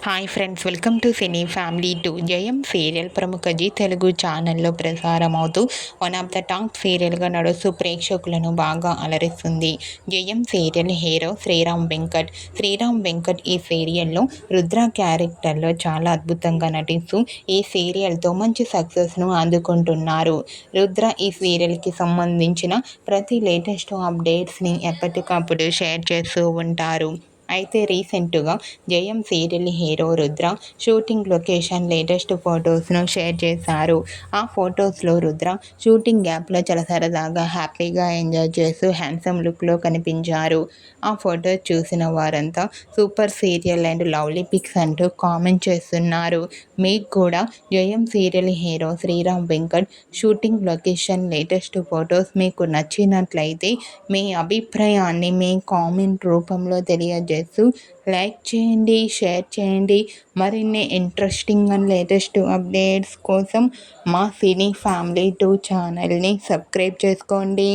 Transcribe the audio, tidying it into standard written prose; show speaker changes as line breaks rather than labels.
Hi friends, welcome to cine family two. జయం serial ప్రముఖ G Telugu ఛానల్లో ప్రసారం అవుతూ వన్ ఆఫ్ ద టాప్ సీరియల్గా నడుస్తూ ప్రేక్షకులను బాగా అలరిస్తుంది. జయం సీరియల్ హీరో శ్రీరామ్ వెంకట్. శ్రీరామ్ వెంకట్ ఈ సీరియల్లో రుద్ర క్యారెక్టర్లో చాలా అద్భుతంగా నటిస్తూ ఈ సీరియల్తో మంచి సక్సెస్ను అందుకుంటున్నారు. రుద్ర ఈ సీరియల్కి సంబంధించిన ప్రతి లేటెస్ట్ అప్డేట్స్ని ఎప్పటికప్పుడు షేర్ చేస్తూ ఉంటారు. అయితే రీసెంట్గా Jayam serial hero Rudra shooting location latest ఫొటోస్ను షేర్ చేశారు. ఆ ఫొటోస్లో రుద్ర షూటింగ్ గ్యాప్లో చాలా సరదాగా హ్యాపీగా ఎంజాయ్ చేస్తూ హ్యాండ్సమ్ లుక్లో కనిపించారు. ఆ ఫొటోస్ చూసిన వారంతా super serial and lovely pics అంటూ కామెంట్ చేస్తున్నారు. మీకు కూడా Jayam serial hero Sriram Venkat shooting location latest photos మీకు నచ్చినట్లయితే మీ అభిప్రాయాన్ని మీ కామెంట్ రూపంలో తెలియజేస్తూ లైక్ చేయండి, షేర్ చేయండి. మరిన్ని ఇంట్రెస్టింగ్ అండ్ లేటెస్ట్ అప్డేట్స్ కోసం మా సినీ ఫ్యామిలీ 2 ఛానల్ని సబ్స్క్రైబ్ చేసుకోండి.